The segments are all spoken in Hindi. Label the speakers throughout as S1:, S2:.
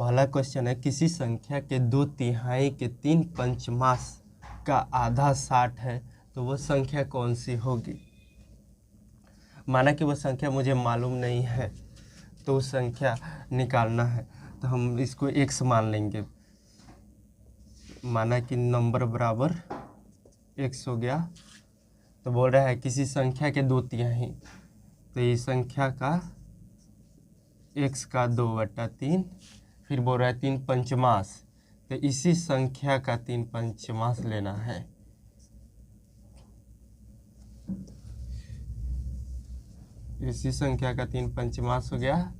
S1: पहला क्वेश्चन है, किसी संख्या के 2/3 के 3/5 का आधा 60 है तो वो संख्या कौन सी होगी। माना कि वो संख्या मुझे मालूम नहीं है तो उस संख्या निकालना है, तो हम इसको x मान लेंगे। माना कि नंबर बराबर x हो गया, तो बोल रहा है किसी संख्या के 2/3, तो ये संख्या का x का 2/3, फिर बोल रहा है 3/5, तो इसी संख्या का 3/5 लेना है। इसी संख्या का 3/5 हो गया।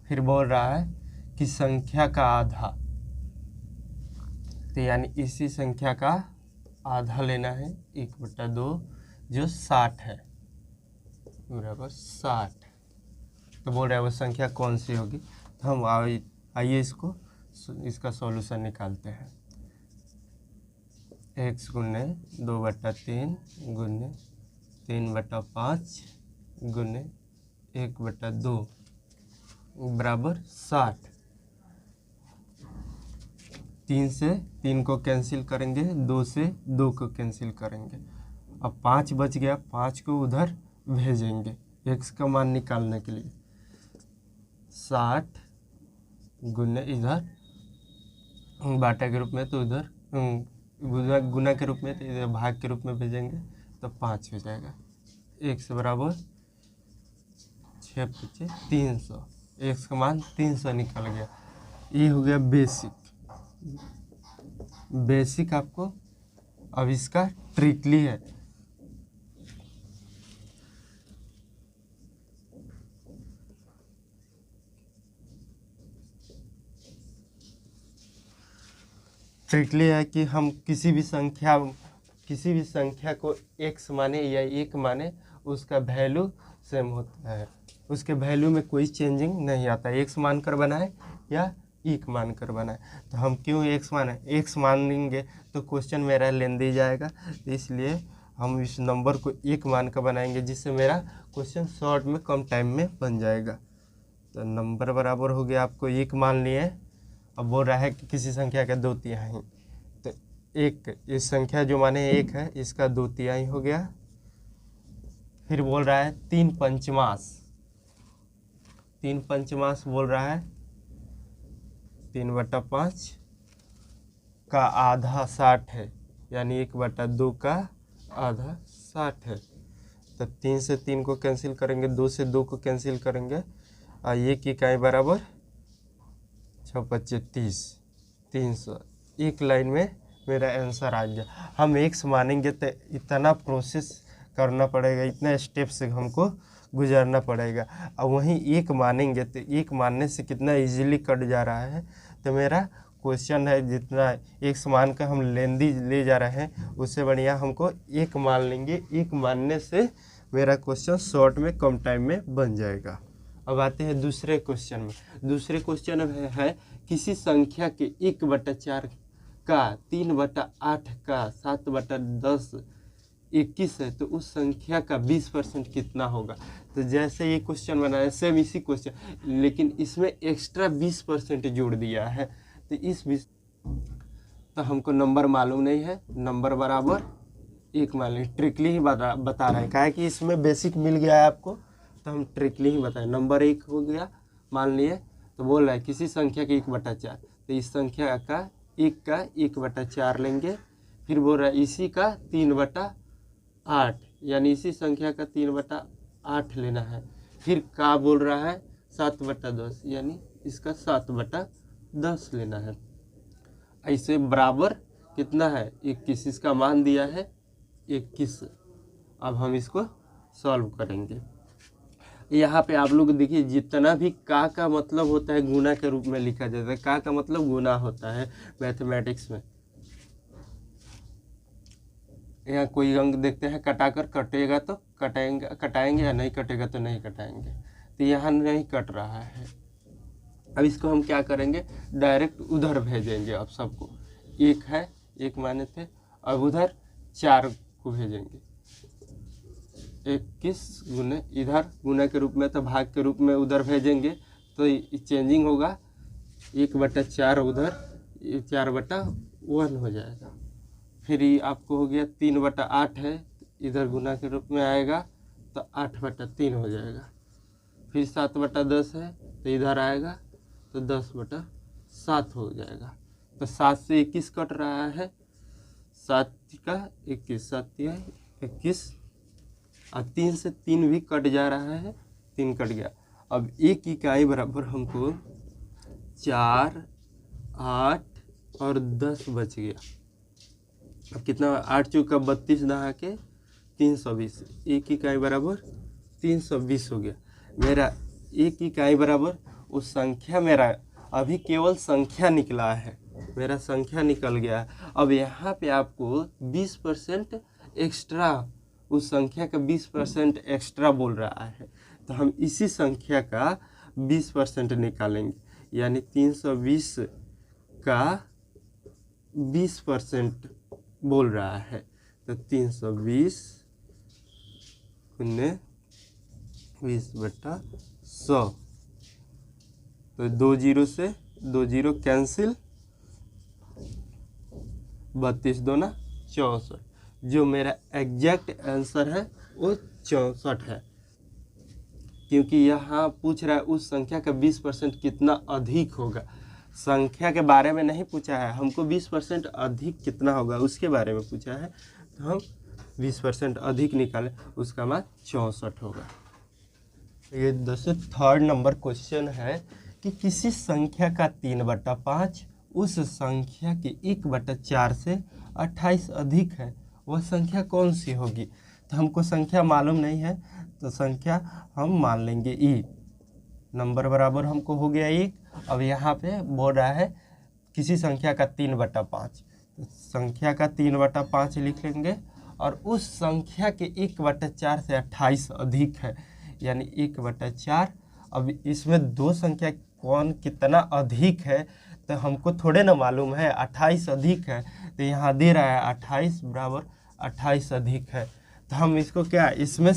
S1: फिर बोल रहा है कि संख्या का आधा, तो यानी इसी संख्या का आधा लेना है, 1/2 जो 60 है बराबर 60। तो बोल रहा है वो संख्या कौन सी होगी। तो हम आइए इसका सॉल्यूशन निकालते हैं। x गुने 2/3 गुने 3/5 गुने 1/2 बराबर 60। 3 से 3 को कैंसिल करेंगे, 2 से 2 को कैंसिल करेंगे। अब 5 बच गया, 5 को उधर भेजेंगे x का मान निकालने के लिए। 60 गुने इधर बाटा के रूप में, तो उधर गुना के रूप में, तो इधर भाग के रूप में भेजेंगे, तो 5 हो जाएगा। x बराबर 6×5 300, x का मान 300 निकल गया। ये हो गया बेसिक आपको। अब इसका ट्रिकली है। ट्रिकली है कि हम किसी भी संख्या को x माने या 1 माने, उसका वैल्यू सेम होता है, उसके वैल्यू में कोई चेंजिंग नहीं आता। x मान कर बनाए या 1 मान कर बनाए, तो हम क्यों x माने, x मानेंगे तो क्वेश्चन मेरा लेंदी जाएगा, तो इसलिए हम इस नंबर को 1 मान कर बनाएंगे, जिससे मेरा क्वेश्चन शॉर्ट में कम टाइम में बन जाएगा। तो नंबर बराबर हो गया, आपको 1 मान लिए। अब बोल रहा है कि किसी संख्या का 2/3, तो इस संख्या जो माने 1 है, इसका 2/3 हो गया। फिर बोल रहा है 3/5 बोल रहा है 3/5 का आधा 60 है, यानी 1/2 का आधा 60 है। तो 3 से 3 को कैंसिल करेंगे, 2 से 2 को कैंसिल करेंगे, और 1 इकाई बराबर 6×5 30, 300। एक लाइन में मेरा आंसर आ गया। हम x मानेंगे तो इतना प्रोसेस करना पड़ेगा, इतना स्टेप से हमको गुजरना पड़ेगा। और वहीं 1 मानेंगे तो 1 मानने से कितना इजीली कट जा रहा है। तो मेरा क्वेश्चन है, जितना x मान कर हम लेंदी ले जा रहे हैं, उससे बढ़िया हमको 1 मान लेंगे। 1 मानने से मेरा क्वेश्चन शॉर्ट में कम टाइम में बन जाएगा। अब आते हैं दूसरे क्वेश्चन में। दूसरे क्वेश्चन में है किसी संख्या के 1/4 का 3/8 का 7/10 21 है, तो उस संख्या का 20% कितना होगा। तो जैसे ये क्वेश्चन बनाया सेम इसी क्वेश्चन, लेकिन इसमें एक्स्ट्रा 20% जोड़ दिया है। तो हमको नंबर मालूम नहीं है, नंबर बराबर 1 मान लें। ट्रिकली ही बता रहे हैं, क्या है कि इसमें बेसिक मिल गया है आपको, तो हम ट्रिकली ही बताएं। नंबर 1 हो गया मान लिए। तो बोल रहा है किसी संख्या के 1/4, तो इस संख्या का 1/4 लेंगे। फिर बोल रहा है इसी का 3/8, यानी इसी संख्या का 3/8 लेना है। फिर का बोल रहा है 7/10, यानी इसका 7/10 लेना है। ऐसे बराबर कितना है 21, इसका मान दिया है 21। अब हम इसको सॉल्व करेंगे। यहाँ पे आप लोग देखिए, जितना भी का मतलब होता है गुना के रूप में लिखा जाता है। का मतलब गुना होता है मैथमेटिक्स में। यहाँ कोई अंक देखते हैं कटाकर, कटेगा तो कटाएंगे या नहीं कटेगा तो नहीं कटाएंगे। तो यहाँ नहीं कट रहा है। अब इसको हम क्या करेंगे, डायरेक्ट उधर भेजेंगे। अब सबको 1 है, 1 माने थे, अब उधर 4 को भेजेंगे। 21 गुने इधर गुना के रूप में, तो भाग के रूप में उधर भेजेंगे, तो चेंजिंग होगा। 1/4 उधर, 4/1 हो जाएगा। फिर ये आपको हो गया 3/8 है, इधर गुना के रूप में आएगा तो 8/3 हो जाएगा। फिर 7/10 है तो इधर आएगा तो 10/7 हो जाएगा। तो 7 से 21 कट रहा है, 7 का 21, 7 या 21, और 3 से 3 भी कट जा रहा है, 3 कट गया। अब 1 इकाई बराबर हमको 4, 8 और 10 बच गया। अब कितना, 8 चौका 32, दहा के 320, 1 इकाई बराबर 320 हो गया। मेरा 1 इकाई बराबर उस संख्या, मेरा अभी केवल संख्या निकला है, मेरा संख्या निकल गया। अब यहाँ पे आपको 20% एक्स्ट्रा, उस संख्या का 20% एक्स्ट्रा बोल रहा है, तो हम इसी संख्या का 20% निकालेंगे, यानी 320 का 20% बोल रहा है। तो 320 × 20/100, तो 2 जीरो से 2 जीरो कैंसिल, 32 दूना 64। जो मेरा एग्जैक्ट आंसर है वो 64 है, क्योंकि यहाँ पूछ रहा है उस संख्या का 20% कितना अधिक होगा। संख्या के बारे में नहीं पूछा है, हमको 20% अधिक कितना होगा उसके बारे में पूछा है, तो हम 20% अधिक निकालें, उसका मान 64 होगा। ये 3rd नंबर क्वेश्चन है कि किसी संख्या का 3/5 उस संख्या के 1/4 से 28 अधिक है, वह संख्या कौन सी होगी। तो हमको संख्या मालूम नहीं है, तो संख्या हम मान लेंगे ई। नंबर बराबर हमको हो गया 1। अब यहाँ पे बोल रहा है किसी संख्या का 3/5, तो संख्या का 3/5 लिख लेंगे, और उस संख्या के 1/4 से 28 अधिक है, यानी 1/4। अब इसमें दो संख्या कौन कितना अधिक है तो हमको थोड़े ना मालूम है, 28 अधिक है, तो यहाँ दे रहा है 28 बराबर 28 अधिक है। तो हम इसको क्या, इसमें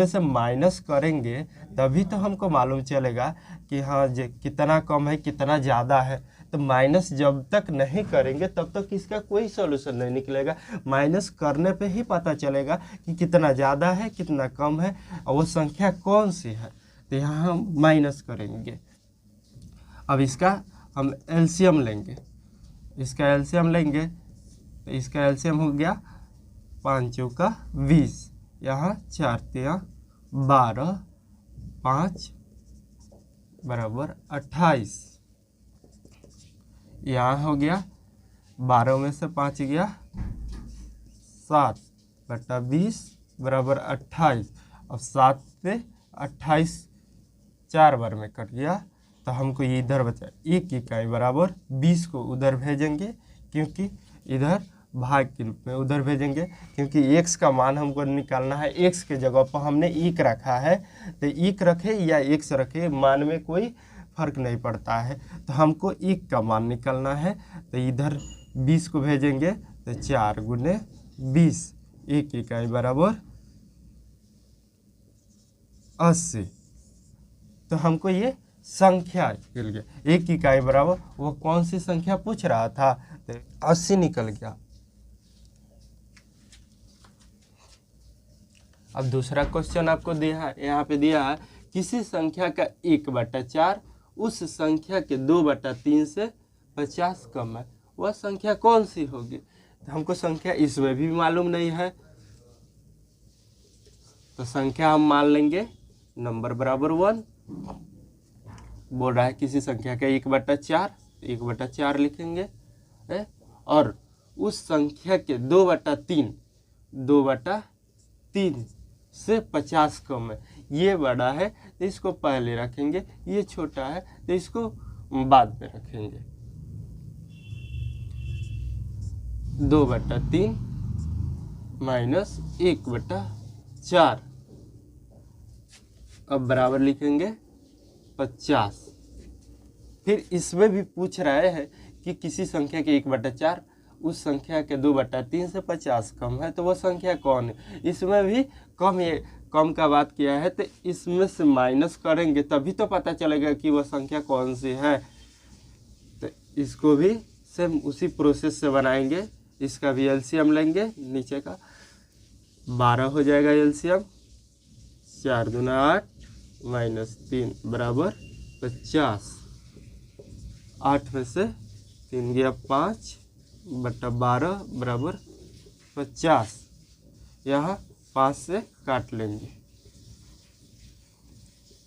S1: से माइनस करेंगे, तभी तो हमको मालूम चलेगा कि हाँ कितना कम है कितना ज़्यादा है। तो माइनस जब तक नहीं करेंगे तब तक इसका कोई सॉल्यूशन नहीं निकलेगा। माइनस करने पे ही पता चलेगा कि कितना ज़्यादा है कितना कम है और वो संख्या कौन सी है। तो यहाँ हम माइनस करेंगे। अब इसका हम एलसीएम लेंगे, इसका एलसीएम लेंगे, तो इसका एलसीएम हो गया 5 चौका 20, यहाँ 4 तिया 12, 5 बराबर 28, यहाँ हो गया 12 में से 5 गया 7/20 बराबर 28। अब 7 से 28 4 बार में कट गया, तो हमको ये इधर बचा 1 इकाई बराबर 20 को उधर भेजेंगे, क्योंकि इधर भाग के रूप में उधर भेजेंगे, क्योंकि x का मान हमको निकालना है। x के जगह पर हमने 1 रखा है, तो 1 रखे या x रखे मान में कोई फर्क नहीं पड़ता है। तो हमको 1 का मान निकालना है, तो इधर 20 को भेजेंगे, तो 4 × 20, 1 इकाई बराबर 80। तो हमको ये संख्या निकल गया। 1 इकाई बराबर वो कौन सी संख्या पूछ रहा था, तो 80 निकल गया। अब दूसरा क्वेश्चन आपको दिया है, यहाँ पे दिया है किसी संख्या का 1/4 उस संख्या के 2/3 से 50 कम है, वह संख्या कौन सी होगी। तो हमको संख्या इसमें भी मालूम नहीं है, तो संख्या हम मान लेंगे नंबर बराबर 1। बोल रहा है किसी संख्या का 1/4, 1/4 लिखेंगे, और उस संख्या के 2/3 से 50 कम है। ये बड़ा है तो इसको पहले रखेंगे, ये छोटा है तो इसको बाद में रखेंगे। 2/3 माइनस 1/4, अब बराबर लिखेंगे 50। फिर इसमें भी पूछ रहे हैं कि किसी संख्या के 1/4 उस संख्या के 2/3 से 50 कम है, तो वो संख्या कौन है। इसमें भी कम का बात किया है, तो इसमें से माइनस करेंगे तभी तो पता चलेगा कि वह संख्या कौन सी है। इसको भी सेम उसी प्रोसेस से बनाएंगे। इसका भी एलसीएम लेंगे, नीचे का 12 हो जाएगा एलसीएम, 4 दूना 8 माइनस 3 बराबर 50। 8 में से 3 गया 5 बटा 12 बराबर 50। यहाँ 5 से काट लेंगे।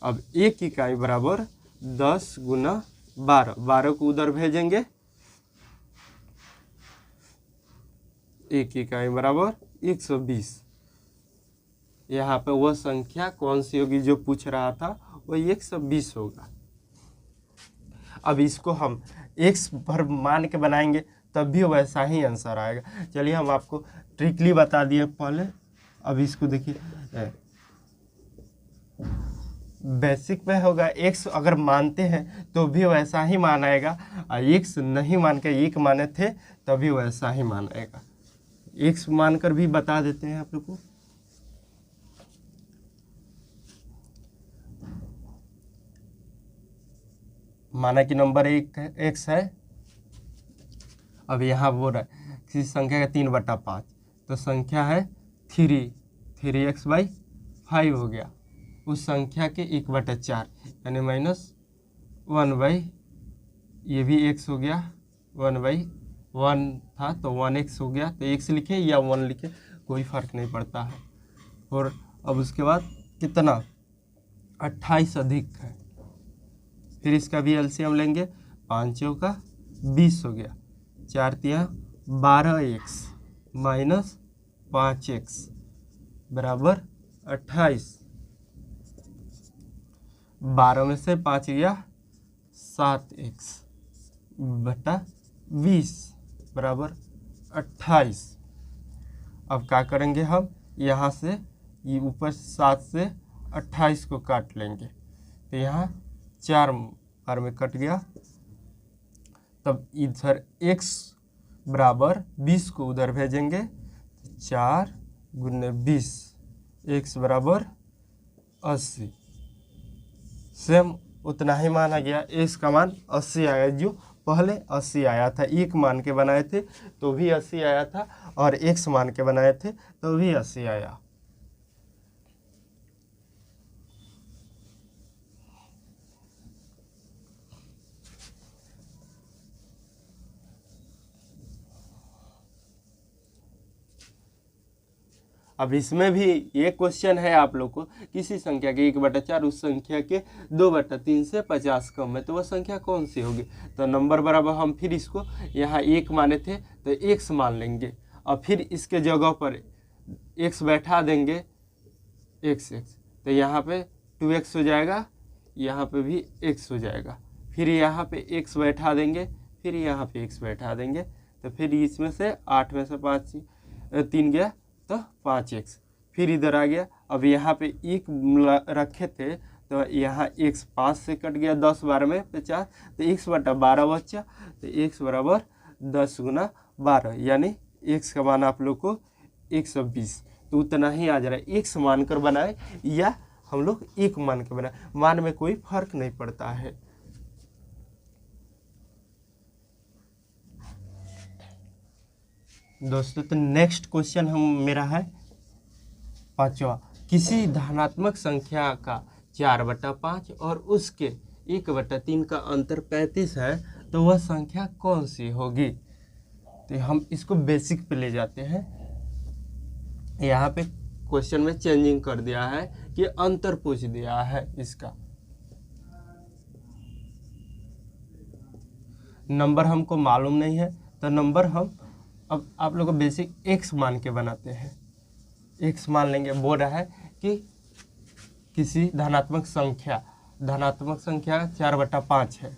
S1: अब 1 इकाई बराबर 10 गुना 12, 12 को उधर भेजेंगे। 1 इकाई बराबर 120। यहाँ पे वह संख्या कौन सी होगी जो पूछ रहा था, वह 120 होगा। अब इसको हम x पर मान के बनाएंगे तब भी वैसा ही आंसर आएगा। चलिए हम आपको ट्रिकली बता दिए पहले। अब इसको देखिए, बेसिक में होगा x अगर मानते हैं तो भी वैसा ही मान आएगा, और x नहीं मान के 1 माने थे तभी वैसा ही मान आएगा। x मानकर भी बता देते हैं आप लोग को। माना कि नंबर 1 x है। अब यहाँ बोल रहा है किसी संख्या का 3/5, तो संख्या है 3x/5 हो गया। उस संख्या के 1/4 यानी -1/, ये भी x हो गया, 1/1 था तो 1x हो गया, तो x लिखे या 1 लिखे कोई फर्क नहीं पड़ता है। और अब उसके बाद कितना, 28 अधिक है। फिर इसका भी एलसीएम लेंगे, 5 चौका 20 हो गया, 4 तिया 12x माइनस 5x बराबर 28। 12 में से 5 गया 7x बटा 20 बराबर 28। अब क्या करेंगे हम, यहाँ से ये ऊपर 7 से 28 को काट लेंगे, तो यहाँ 4 बार में कट गया। तब इधर x बराबर 20 को उधर भेजेंगे, 4 गुने 20, x बराबर 80। सेम उतना ही माना गया, x का मान 80 आया। जो पहले 80 आया था, 1 मान के बनाए थे तो भी 80 आया था, और x मान के बनाए थे तो भी 80 आया। अब इसमें भी ये क्वेश्चन है आप लोग को, किसी संख्या के 1/4 उस संख्या के 2/3 से 50 कम है, तो वह संख्या कौन सी होगी। तो नंबर बराबर हम फिर इसको यहाँ 1 माने थे तो x मान लेंगे, और फिर इसके जगह पर x बैठा देंगे, x, तो यहाँ पे 2x हो जाएगा, यहाँ पे भी x हो जाएगा। फिर यहाँ पे x बैठा देंगे, फिर यहाँ पे x बैठा देंगे, तो फिर इसमें से 8 में से 3 गया तो 5x, फिर इधर आ गया। अब यहाँ पे 1 रखे थे तो यहाँ x 5 से कट गया, 10 बार में 50, तो x बटा 12 बचा, तो x बराबर 10 गुना 12, यानी x का मान आप लोग को 120। तो उतना ही आ जा रहा है। x मानकर बनाए या हम लोग 1 मान कर बनाए, मान में कोई फर्क नहीं पड़ता है। दोस्तों तो नेक्स्ट क्वेश्चन मेरा है 5वां। किसी धनात्मक संख्या का 4/5 और उसके 1/3 का अंतर 35 है, तो वह संख्या कौन सी होगी। तो हम इसको बेसिक पे ले जाते हैं। यहाँ पे क्वेश्चन में चेंजिंग कर दिया है कि अंतर पूछ दिया है इसका। नंबर हमको मालूम नहीं है, तो नंबर हम अब आप लोग को बेसिक x मान के बनाते हैं। x मान लेंगे। बोल रहा है कि किसी धनात्मक संख्या 4/5 है,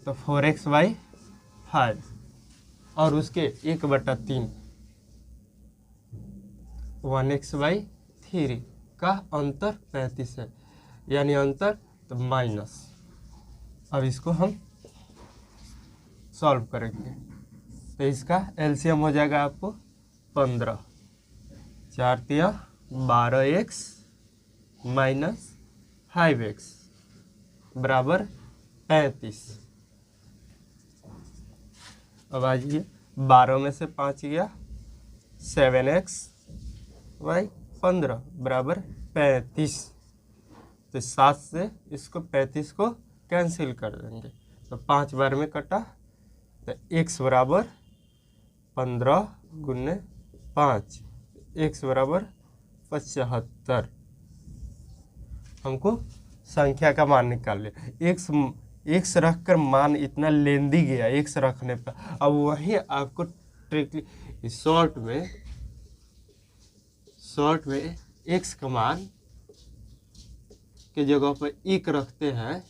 S1: तो 4x/5 और उसके 1/3 1x/3 का अंतर 35 है, यानी अंतर तो माइनस। अब इसको हम सॉल्व करेंगे, तो इसका एलसीएम हो जाएगा आपको 15, 4 तिया 12x माइनस 5x बराबर 35। अब आ जाइए 12 में से 5 गया 7x वाई 15 बराबर 35। तो 7 से इसको 35 को कैंसिल कर देंगे तो 5 बार में कटा तो x बराबर 15 गुने 5, x बराबर 75। हमको संख्या का मान निकाल लिया। एक्स रख कर मान इतना लेंदी गया एक्स रखने पर। अब वही आपको ट्रिकली शॉर्ट में एक्स का मान के जगह पर एक रखते हैं,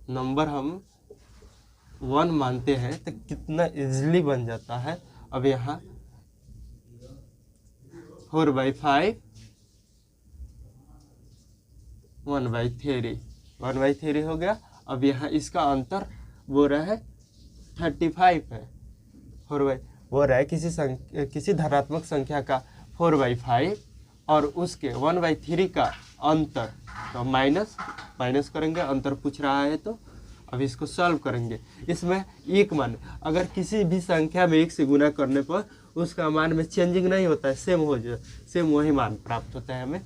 S1: नंबर हम 1 मानते हैं तो कितना इजीली बन जाता है। अब यहाँ 4/5 1/3 हो गया। अब यहाँ इसका अंतर वो रहा है 35 है। 4 वो रहा है किसी धनात्मक संख्या का 4/5 और उसके 1/3 का अंतर, तो माइनस करेंगे, अंतर पूछ रहा है तो अब इसको सॉल्व करेंगे। इसमें एक मान अगर किसी भी संख्या में 1 से गुना करने पर उसका मान में चेंजिंग नहीं होता है, सेम वही मान प्राप्त होता है हमें।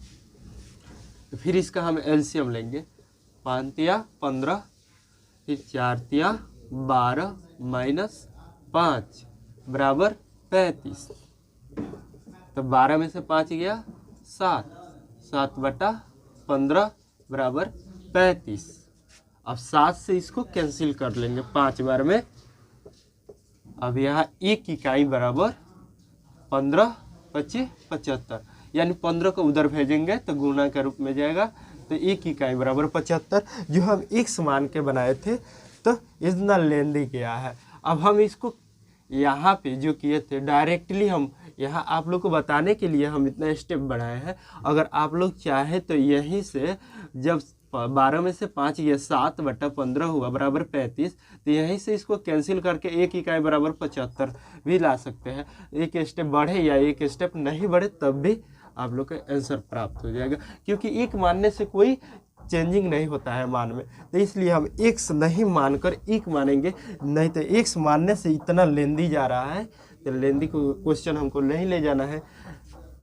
S1: तो फिर इसका हम एलसीएम लेंगे। 5 तिया 15, फिर 4 तिया 12 माइनस 5 बराबर 35। तो 12 में से 5 गया 7/15 बराबर 35। अब 7 से इसको कैंसिल कर लेंगे 5 बार में। अब यहाँ 1 इकाई बराबर 15 25 75, यानी 15 को उधर भेजेंगे तो गुणा के रूप में जाएगा, तो 1 इकाई बराबर 75 जो हम x मान के बनाए थे तो इतना लेंदी गया है। अब हम इसको यहाँ पे जो किए थे डायरेक्टली हम यहाँ आप लोग को बताने के लिए हम इतना स्टेप बढ़ाए हैं। अगर आप लोग चाहे तो यहीं से जब 12 में से 5 ये 7/15 हुआ बराबर 35, तो यहीं से इसको कैंसिल करके 1 इकाई बराबर 75 भी ला सकते हैं। एक स्टेप बढ़े या एक स्टेप नहीं बढ़े तब भी आप लोग का आंसर प्राप्त हो जाएगा, क्योंकि एक मानने से कोई चेंजिंग नहीं होता है मान में। तो इसलिए हम x नहीं मानकर एक मानेंगे, नहीं तो x मानने से इतना लेंदी जा रहा है तो लेंदी को क्वेश्चन हमको नहीं ले जाना है।